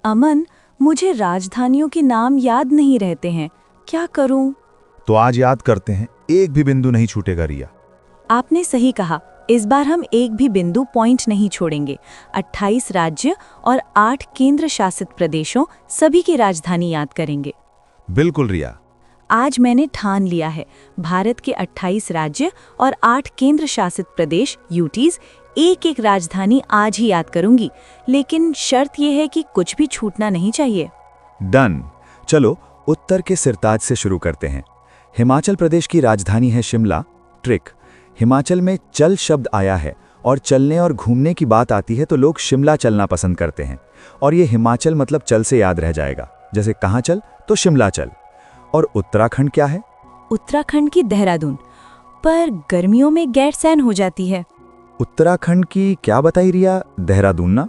अमन, मुझे राजधानियों के नाम याद नहीं रहते हैं, क्या करूं? तो आज याद करते हैं, एक भी बिंदु नहीं छूटेगा रिया। आपने सही कहा, इस बार हम एक भी बिंदु पॉइंट नहीं छोड़ेंगे। 28 राज्य और 8 केंद्र शासित प्रदेशों सभी की राजधानी याद करेंगे। बिल्कुल रिया। आज मैंने ठान लिया है, भारत के 28 राज्य और 8 केंद्र शासित प्रदेश यूटीज एक एक राजधानी आज ही याद करूंगी, लेकिन शर्त यह है कि कुछ भी छूटना नहीं चाहिए। डन। चलो उत्तर के सिरताज से शुरू करते हैं। हिमाचल प्रदेश की राजधानी है शिमला। ट्रिक: हिमाचल में चल शब्द आया है और चलने और घूमने की बात आती है तो लोग शिमला चलना पसंद करते हैं, और ये हिमाचल मतलब चल से याद रह जाएगा। जैसे कहाँ चल तो शिमला चल। और उत्तराखंड क्या है? उत्तराखंड की देहरादून, पर गर्मियों में गैरसैंण हो जाती है। उत्तराखंड की क्या बताई रिया? देहरादून ना?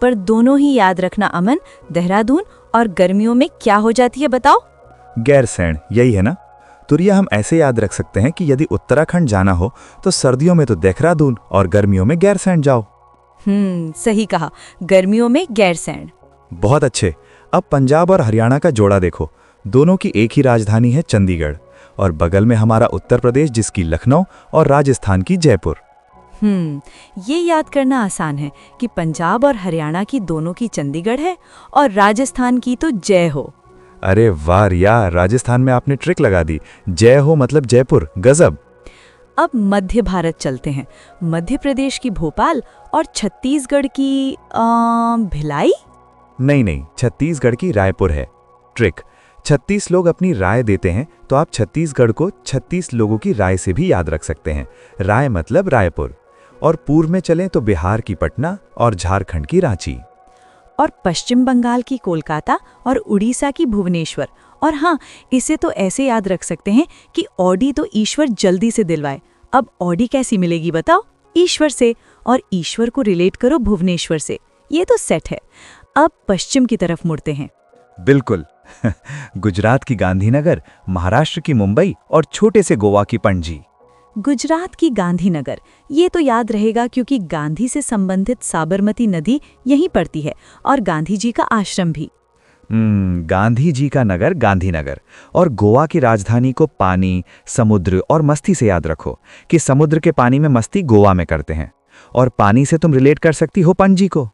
पर दोनों ही याद रखना अमन, देहरादून और गर्मियों में क्या हो जाती है बताओ? गैरसैंण, यही है ना? तो रिया हम ऐसे याद रख सकते हैं कि यदि उत्तराखंड जाना हो तो सर्दियों में तो देहरादून और गर्मियों में गैरसैंण जाओ। सही कहा, गर्मियों में गैरसैंण। बहुत अच्छे। अब पंजाब और हरियाणा का जोड़ा देखो, दोनों की एक ही राजधानी है चंडीगढ़, और बगल में हमारा उत्तर प्रदेश जिसकी लखनऊ और राजस्थान की जयपुर। ये याद करना आसान है कि पंजाब और हरियाणा की दोनों की चंडीगढ़ है और राजस्थान की तो जय हो। अरे वाह रिया, राजस्थान में आपने ट्रिक लगा दी। जय हो मतलब जयपुर, गजब। अब मध्य भारत चलते हैं। मध्य प्रदेश की भोपाल और छत्तीसगढ़ की भिलाई। नहीं, छत्तीसगढ़ की रायपुर है। ट्रिक: 36 लोग अपनी राय देते हैं तो आप छत्तीसगढ़ को 36 लोगों की राय से भी याद रख सकते हैं। राय मतलब रायपुर। और पूर्व में चलें तो बिहार की पटना और झारखंड की रांची। और पश्चिम बंगाल की कोलकाता और उड़ीसा की भुवनेश्वर। और हाँ, इसे तो ऐसे याद रख सकते हैं कि ऑडी तो ईश्वर जल्दी से दिलवाए। अब ऑडी कैसी मिलेगी बताओ? ईश्वर से, और ईश्वर को रिलेट करो भुवनेश्वर से। ये तो सेट है। अब पश्चिम की तरफ मुड़ते हैं। बिल्कुल। गुजरात की गांधीनगर, महाराष्ट्र की मुंबई और छोटे से गोवा की पणजी। गुजरात की गांधीनगर, ये तो याद रहेगा क्योंकि गांधी से संबंधित साबरमती नदी यहीं पड़ती है और गांधी जी का आश्रम भी। गांधी जी का नगर गांधीनगर। और गोवा की राजधानी को पानी, समुद्र और मस्ती से याद रखो कि समुद्र के पानी में मस्ती गोवा में करते हैं, और पानी से तुम रिलेट कर सकती हो पणजी को।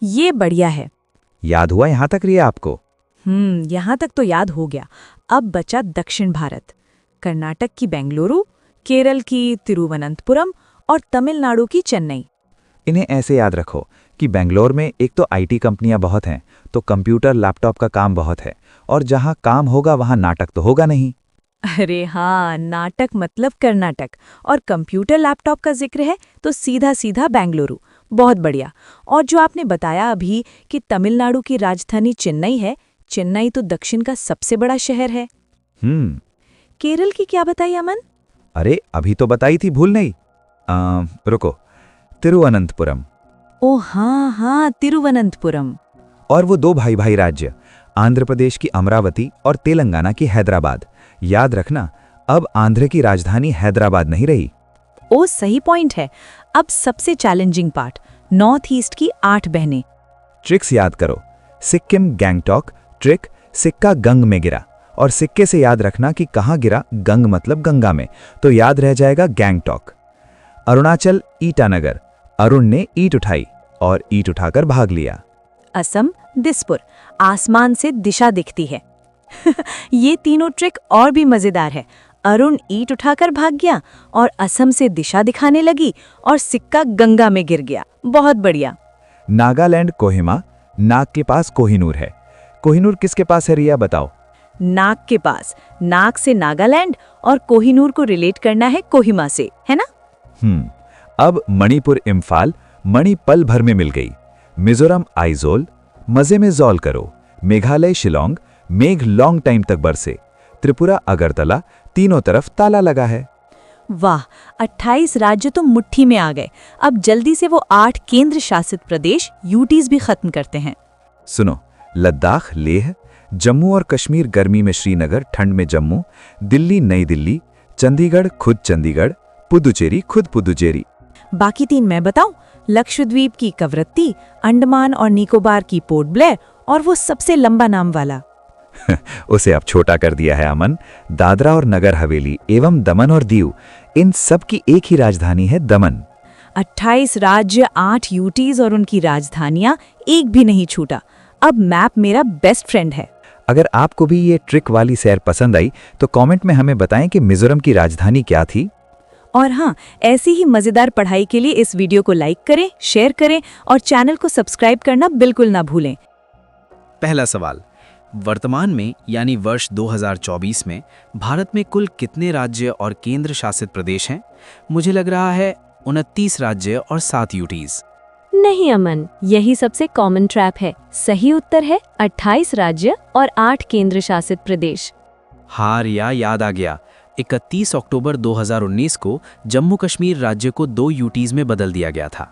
ये बढ़िया है। याद हुआ यहाँ तक रिया आपको? यहाँ तक तो याद हो गया। अब बचा दक्षिण भारत। कर्नाटक की बेंगलुरु, केरल की तिरुवनंतपुरम और तमिलनाडु की चेन्नई। इन्हें ऐसे याद रखो कि बेंगलोर में एक तो आईटी कंपनियां बहुत हैं, तो कंप्यूटर लैपटॉप का काम बहुत है, और जहां काम होगा वहां नाटक तो होगा नहीं। अरे हाँ, नाटक मतलब कर्नाटक, और कंप्यूटर लैपटॉप का जिक्र है तो सीधा सीधा बेंगलुरु। बहुत बढ़िया। और जो आपने बताया अभी कि तमिलनाडु की राजधानी चेन्नई है, चेन्नई तो दक्षिण का सबसे बड़ा शहर है। केरल की क्या बताई अमन? अरे अभी तो बताई थी, भूल नहीं। रुको, तिरुवनंतपुरम। ओ हाँ, तिरुवनंतपुरम। और वो दो भाई भाई राज्य, आंध्र प्रदेश की अमरावती और तेलंगाना की हैदराबाद। याद रखना, अब आंध्र की राजधानी हैदराबाद नहीं रही। ओ सही पॉइंट है। अब सबसे चैलेंजिंग पार्ट, नॉर्थ ईस्ट की 8 बहनें। ट्रिक्स याद करो। सिक्किम गैंगटॉक। ट्रिक: सिक्का गंग में गिरा, और सिक्के से याद रखना कि कहाँ गिरा, गंग मतलब गंगा में, तो याद रह जाएगा गैंगटॉक। अरुणाचल ईटानगर, अरुण ने ईंट उठाई और ईंट उठाकर भाग लिया। असम दिसपुर, आसमान से दिशा दिखती है। ये तीनों ट्रिक और भी मजेदार है। अरुण ईंट उठाकर भाग गया और असम से दिशा दिखाने लगी और सिक्का गंगा में गिर गया। बहुत बढ़िया। नागालैंड कोहिमा, नाग के पास कोहिनूर है। कोहिनूर किसके पास है रिया बताओ? नाग के पास। नाग से नागालैंड और कोहिनूर को रिलेट करना है कोहिमा से, है ना? अब मणिपुर इम्फाल, मणि पल भर में मिल गई। मिजोरम आइजोल, मजे में जॉल करो। मेघालय शिलोंग, मेघ लॉन्ग टाइम तक बरसे। त्रिपुरा अगरतला, तीनों तरफ ताला लगा है। वाह, 28 राज्य तो मुट्ठी में आ गए। अब जल्दी से वो 8 केंद्र शासित प्रदेश यूटीज भी खत्म करते हैं। सुनो, लद्दाख लेह, जम्मू और कश्मीर गर्मी में श्रीनगर, ठंड में जम्मू, दिल्ली नई दिल्ली, चंडीगढ़ खुद चंडीगढ़, पुदुचेरी खुद पुदुचेरी। बाकी 3 मैं बताऊं? लक्षद्वीप की कवरत्ती, अंडमान और निकोबार की पोर्ट ब्लेयर और वो सबसे लंबा नाम वाला। उसे अब छोटा कर दिया है अमन। दादरा और नगर हवेली एवं दमन और दीव, इन सब की एक ही राजधानी है दमन। 28 राज्य, 8 यूटीज और उनकी राजधानियां, एक भी नहीं छूटा। अब मैप मेरा बेस्ट फ्रेंड है। अगर आपको भी ये ट्रिक वाली सैर पसंद आई तो कमेंट में हमें बताएं कि मिजोरम की राजधानी क्या थी। और हाँ, ऐसी ही मजेदार पढ़ाई के लिए इस वीडियो को लाइक करें, शेयर करें और चैनल को सब्सक्राइब करना बिल्कुल ना भूलें। पहला सवाल, वर्तमान में यानी वर्ष 2024 में भारत में कुल कितने राज्य और केंद्र शासित प्रदेश हैं? मुझे लग रहा है 29 राज्य और 7 यूटीज। नहीं अमन, यही सबसे कॉमन ट्रैप है। सही उत्तर है 28 राज्य और 8 केंद्र शासित प्रदेश। हार या याद आ गया। 31 अक्टूबर 2019 को जम्मू कश्मीर राज्य को 2 यूटीज में बदल दिया गया था।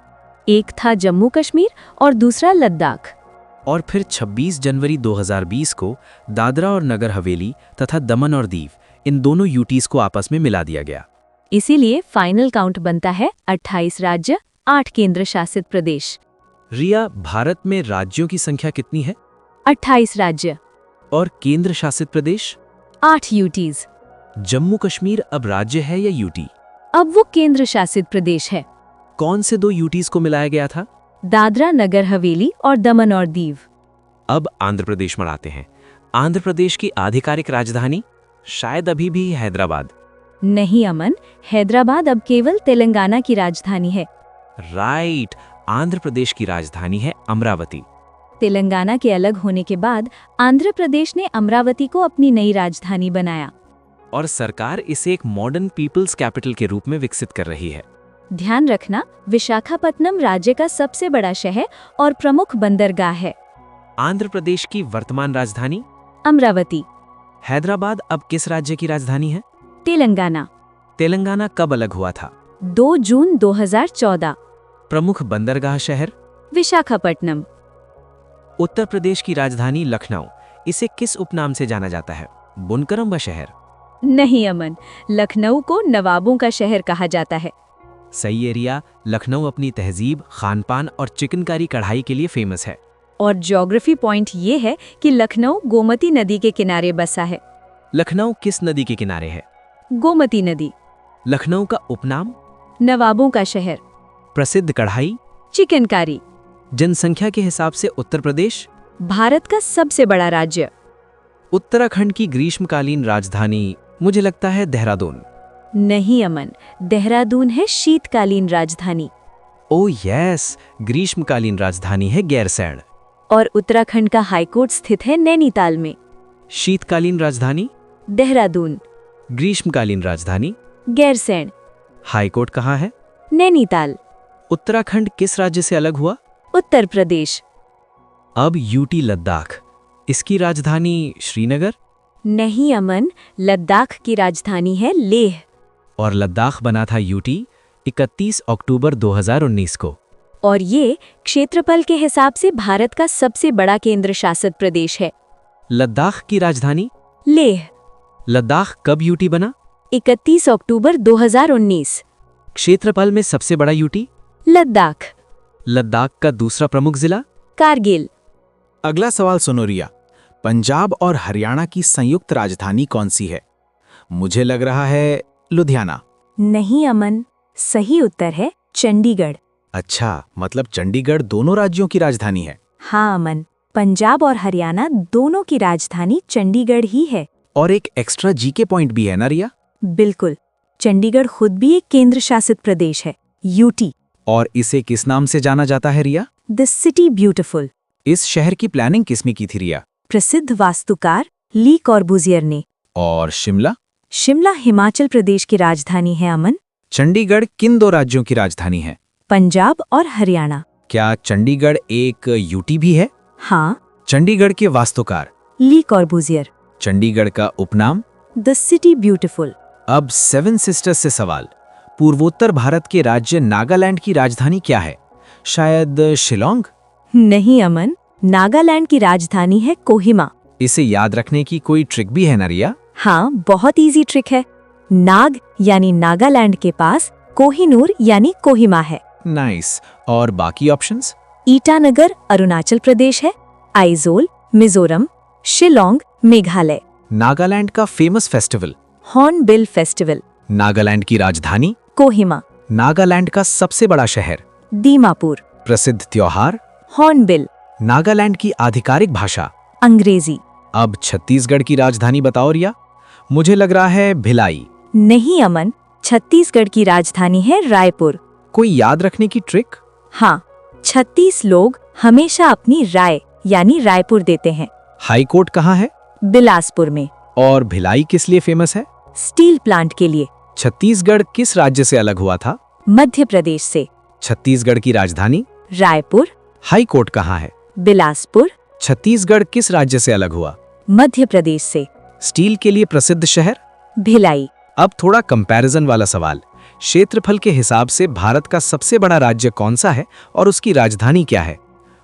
एक था जम्मू कश्मीर और दूसरा लद्दाख। और फिर 26 जनवरी 2020 को दादरा और नगर हवेली तथा दमन और दीव, इन दोनों यूटीज को आपस में मिला दिया गया। इसीलिए फाइनल काउंट बनता है 28 राज्य, 8 केंद्र शासित प्रदेश। रिया, भारत में राज्यों की संख्या कितनी है? 28 राज्य और केंद्र शासित प्रदेश? 8 यूटीज। जम्मू कश्मीर अब राज्य है या यूटी? अब वो केंद्र शासित प्रदेश है। कौन से 2 यूटीज को मिलाया गया था? दादरा नगर हवेली और दमन और दीव। अब आंध्र प्रदेश में आते हैं। आंध्र प्रदेश की आधिकारिक राजधानी शायद अभी भी हैदराबाद। नहीं अमन, हैदराबाद अब केवल तेलंगाना की राजधानी है। राइट, आंध्र प्रदेश की राजधानी है अमरावती। तेलंगाना के अलग होने के बाद आंध्र प्रदेश ने अमरावती को अपनी नई राजधानी बनाया। और सरकार इसे एक मॉडर्न पीपल्स कैपिटल के रूप में विकसित कर रही है। ध्यान रखना, विशाखापत्तनम राज्य का सबसे बड़ा शहर और प्रमुख बंदरगाह है। आंध्र प्रदेश की वर्तमान राजधानी? अमरावती। हैदराबाद अब किस राज्य की राजधानी है? तेलंगाना। तेलंगाना कब अलग हुआ था? 2 जून 2014। प्रमुख बंदरगाह शहर? विशाखापट्टनम। उत्तर प्रदेश की राजधानी लखनऊ, इसे किस उपनाम से जाना जाता है? बुनकरम व शहर? नहीं अमन, लखनऊ को नवाबों का शहर कहा जाता है। सही एरिया। लखनऊ अपनी तहजीब, खानपान और चिकनकारी कढ़ाई के लिए फेमस है। और ज्योग्राफी पॉइंट ये है कि लखनऊ गोमती नदी के किनारे बसा है। लखनऊ किस नदी के किनारे है? गोमती नदी। लखनऊ का उपनाम? नवाबों का शहर। प्रसिद्ध कढ़ाई? चिकनकारी। जनसंख्या के हिसाब से उत्तर प्रदेश? भारत का सबसे बड़ा राज्य। उत्तराखंड की ग्रीष्मकालीन राजधानी? मुझे लगता है देहरादून। नहीं अमन, देहरादून है शीतकालीन राजधानी। ओह यस, ग्रीष्मकालीन राजधानी है गैरसैंण। और उत्तराखंड का हाईकोर्ट स्थित है नैनीताल में। शीतकालीन राजधानी? देहरादून। ग्रीष्मकालीन राजधानी? गैरसैंण। हाईकोर्ट कहाँ है? नैनीताल। उत्तराखंड किस राज्य से अलग हुआ? उत्तर प्रदेश। अब यूटी लद्दाख, इसकी राजधानी श्रीनगर? नहीं अमन, लद्दाख की राजधानी है लेह। और लद्दाख बना था यूटी 31 अक्टूबर 2019 को। और ये क्षेत्रफल के हिसाब से भारत का सबसे बड़ा केंद्र शासित प्रदेश है। लद्दाख की राजधानी? लेह। लद्दाख कब यूटी बना? 31 अक्टूबर 2019। क्षेत्रफल में सबसे बड़ा यूटी? लद्दाख। लद्दाख का दूसरा प्रमुख जिला? कारगिल। अगला सवाल सुनो रिया, पंजाब और हरियाणा की संयुक्त राजधानी कौन सी है? मुझे लग रहा है लुधियाना। नहीं अमन, सही उत्तर है चंडीगढ़। अच्छा, मतलब चंडीगढ़ दोनों राज्यों की राजधानी है। हाँ अमन, पंजाब और हरियाणा दोनों की राजधानी चंडीगढ़ ही है। और एक एक्स्ट्रा जीके पॉइंट भी है ना रिया? बिल्कुल, चंडीगढ़ खुद भी एक केंद्र शासित प्रदेश है, यूटी। और इसे किस नाम से जाना जाता है रिया? The city beautiful. इस शहर की प्लानिंग किसने की थी रिया? प्रसिद्ध वास्तुकार ली कॉर्बुजियर ने। और शिमला? शिमला हिमाचल प्रदेश की राजधानी है अमन। चंडीगढ़ किन 2 राज्यों की राजधानी है? पंजाब और हरियाणा। क्या चंडीगढ़ एक यूटी भी है? हाँ। चंडीगढ़ के वास्तुकार? ली कॉर्बुजियर। चंडीगढ़ का उपनाम? The city beautiful. अब 7 सिस्टर्स से सवाल, पूर्वोत्तर भारत के राज्य नागालैंड की राजधानी क्या है? शायद शिलोंग? नहीं अमन, नागालैंड की राजधानी है कोहिमा। इसे याद रखने की कोई ट्रिक भी है ना रिया? हाँ, बहुत इजी ट्रिक है। नाग यानी नागालैंड के पास कोहिनूर यानी कोहिमा है। नाइस। और बाकी ऑप्शंस? ईटानगर अरुणाचल प्रदेश है, आइजोल मिजोरम, शिलोंग मेघालय। नागालैंड का famous festival? Hornbill festival. Nagaland की राजधानी? कोहिमा। नागालैंड का सबसे बड़ा शहर? दीमापुर। प्रसिद्ध त्योहार? हॉर्नबिल। नागालैंड की आधिकारिक भाषा? अंग्रेजी। अब छत्तीसगढ़ की राजधानी बताओ रिया। मुझे लग रहा है भिलाई। नहीं अमन, छत्तीसगढ़ की राजधानी है रायपुर। कोई याद रखने की ट्रिक? हाँ, 36 लोग हमेशा अपनी राय यानी रायपुर देते हैं। हाई कोर्ट कहाँ है? बिलासपुर में। और भिलाई किस लिए फेमस है? स्टील प्लांट के लिए। छत्तीसगढ़ किस राज्य से अलग हुआ था? मध्य प्रदेश से। छत्तीसगढ़ की राजधानी? रायपुर। हाई कोर्ट कहाँ है? बिलासपुर। छत्तीसगढ़ किस राज्य से अलग हुआ? मध्य प्रदेश से। स्टील के लिए प्रसिद्ध शहर? भिलाई। अब थोड़ा कंपैरिजन वाला सवाल। क्षेत्रफल के हिसाब से भारत का सबसे बड़ा राज्य कौन सा है और उसकी राजधानी क्या है?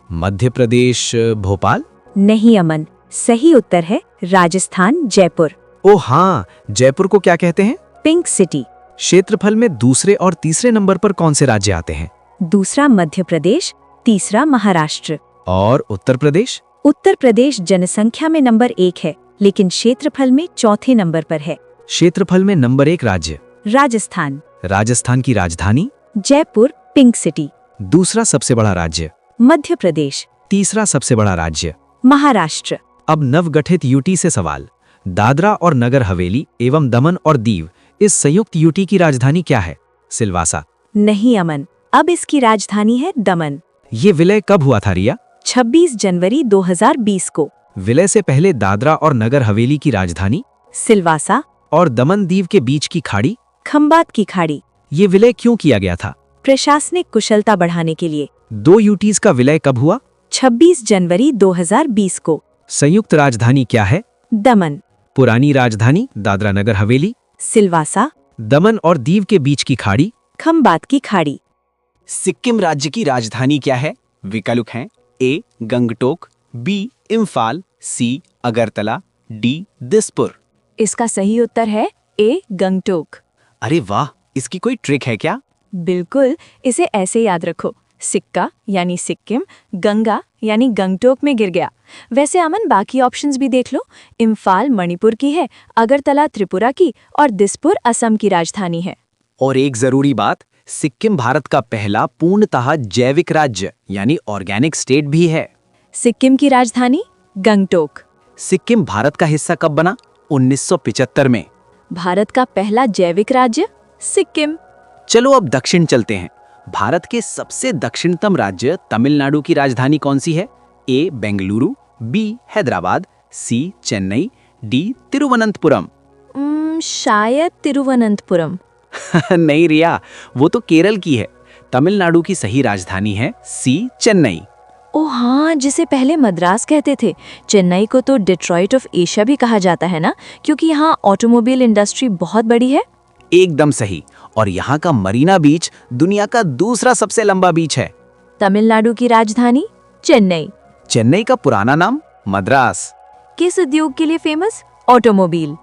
मध्य प्रदेश, भोपाल? नहीं अमन, सही उत्तर है राजस्थान, जयपुर। ओह हाँ, जयपुर को क्या कहते हैं? Pink city. क्षेत्रफल में दूसरे और तीसरे नंबर पर कौन से राज्य आते हैं? दूसरा मध्य प्रदेश, तीसरा महाराष्ट्र। और उत्तर प्रदेश? उत्तर प्रदेश जनसंख्या में नंबर 1 है, लेकिन क्षेत्रफल में चौथे नंबर पर है। क्षेत्रफल में नंबर 1 राज्य? राजस्थान। राजस्थान की राजधानी? Jaipur, pink city. दूसरा सबसे बड़ा राज्य? मध्य प्रदेश। तीसरा सबसे बड़ा राज्य? महाराष्ट्र। अब नवगठित यूटी से सवाल। दादरा और नगर हवेली एवं दमन और दीव इस संयुक्त यूटी की राजधानी क्या है? सिलवासा? नहीं अमन, अब इसकी राजधानी है दमन। ये विलय कब हुआ था रिया? 26 जनवरी 2020 को। विलय से पहले दादरा और नगर हवेली की राजधानी? सिलवासा। और दमन दीव के बीच की खाड़ी? खंबात की खाड़ी। ये विलय क्यों किया गया था? प्रशासनिक कुशलता बढ़ाने के लिए। 2 यूटीज का विलय कब हुआ? 26 जनवरी 2020 को। संयुक्त राजधानी क्या है? दमन। पुरानी राजधानी दादरा नगर हवेली? सिलवासा। दमन और दीव के बीच की खाड़ी? खंबात की खाड़ी। सिक्किम राज्य की राजधानी क्या है? विकल्प हैं ए गंगटोक, बी इम्फाल, सी अगरतला, डी दिसपुर। इसका सही उत्तर है ए गंगटोक। अरे वाह, इसकी कोई ट्रिक है क्या? बिल्कुल, इसे ऐसे याद रखो। सिक्का यानी सिक्किम, गंगा यानी गंगटोक में गिर गया। वैसे अमन, बाकी ऑप्शंस भी देख लो। इम्फाल मणिपुर की है, अगरतला त्रिपुरा की और दिसपुर असम की राजधानी है। और एक जरूरी बात, सिक्किम भारत का पहला पूर्णतः जैविक राज्य यानी ऑर्गेनिक स्टेट भी है। सिक्किम की राजधानी गंगटोक। सिक्किम भारत का हिस्सा कब बना? 1975 में। भारत का पहला जैविक राज्य सिक्किम। चलो अब दक्षिण चलते हैं। भारत के सबसे दक्षिणतम राज्य तमिलनाडु की राजधानी कौन सी है? ए बेंगलुरु, बी हैदराबाद, सी चेन्नई, डी तिरुवनंतपुरम। शायद तिरुवनंतपुरम। नहीं रिया, वो तो केरल की है। तमिलनाडु की सही राजधानी है सी चेन्नई। ओ हाँ, जिसे पहले मद्रास कहते थे। चेन्नई को तो डिट्रॉइट ऑफ एशिया भी कहा जाता है ना, क्योंकि यहाँ ऑटोमोबाइल इंडस्ट्री बहुत बड़ी है। एकदम सही। और यहाँ का मरीना बीच दुनिया का दूसरा सबसे लंबा बीच है। तमिलनाडु की राजधानी चेन्नई। चेन्नई का पुराना नाम मद्रास। किस उद्योग के लिए फेमस? ऑटोमोबाइल।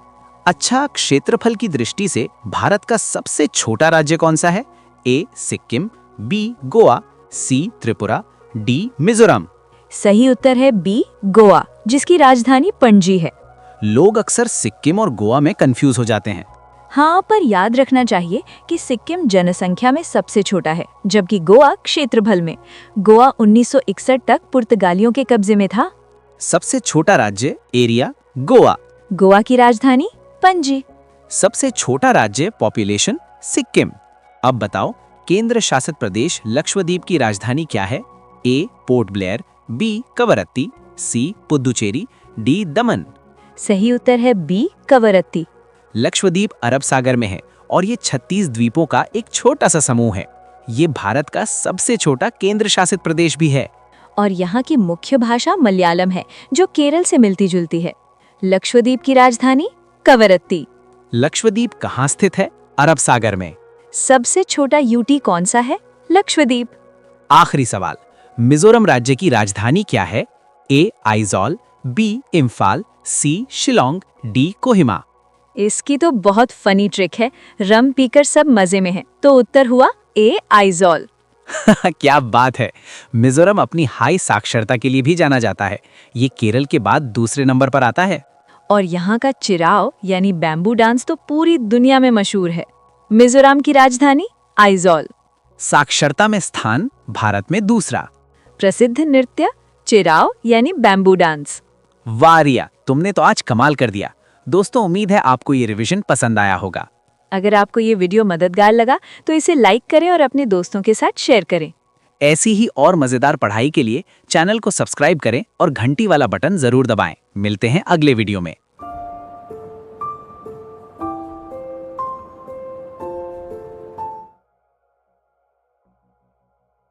अच्छा, क्षेत्रफल की दृष्टि से भारत का सबसे छोटा राज्य कौन सा है? ए सिक्किम, बी गोवा, सी त्रिपुरा, डी मिजोरम। सही उत्तर है बी गोवा, जिसकी राजधानी पणजी है। लोग अक्सर सिक्किम और गोवा में कंफ्यूज हो जाते हैं। हाँ, पर याद रखना चाहिए कि सिक्किम जनसंख्या में सबसे छोटा है, जबकि गोवा क्षेत्रफल में। गोवा 1961 तक पुर्तगालियों के कब्जे में था। सबसे छोटा राज्य एरिया गोवा। गोवा की राजधानी पणजी। सबसे छोटा राज्य पॉपुलेशन सिक्किम। अब बताओ, केंद्र शासित प्रदेश लक्षद्वीप की राजधानी क्या है? ए पोर्ट ब्लेयर, बी कवरत्ती, सी पुदुचेरी, डी दमन। सही उत्तर है बी कवरत्ती। लक्षद्वीप अरब सागर में है और ये 36 द्वीपों का एक छोटा सा समूह है। ये भारत का सबसे छोटा केंद्र शासित प्रदेश भी है। और यहाँ की मुख्य भाषा मलयालम है, जो केरल से मिलती जुलती है। लक्षद्वीप की राजधानी कवरत्ती। लक्षद्वीप कहाँ स्थित है? अरब सागर में। सबसे छोटा यूटी कौन सा है? लक्षद्वीप। आखिरी सवाल, मिजोरम राज्य की राजधानी क्या है? ए आइजॉल, बी इम्फाल, सी शिलोंग, डी कोहिमा। इसकी तो बहुत फनी ट्रिक है, रम पीकर सब मजे में है। तो उत्तर हुआ ए, आइजॉल। क्या बात है। मिजोरम अपनी हाई साक्षरता के लिए भी जाना जाता है। ये केरल के बाद दूसरे नंबर पर आता है। और यहाँ का चिराओ यानी बैम्बू डांस तो पूरी दुनिया में मशहूर है। मिजोरम की राजधानी आइजॉल। साक्षरता में स्थान भारत में दूसरा। प्रसिद्ध नृत्य चिराओ यानी बैम्बू डांस। वाह रिया, तुमने तो आज कमाल कर दिया। दोस्तों, उम्मीद है आपको ये रिवीजन पसंद आया होगा। अगर आपको ये वीडियो मददगार लगा तो इसे लाइक करें और अपने दोस्तों के साथ शेयर करें। ऐसी ही और मजेदार पढ़ाई के लिए चैनल को सब्सक्राइब करें और घंटी वाला बटन जरूर दबाएं। मिलते हैं अगले वीडियो में।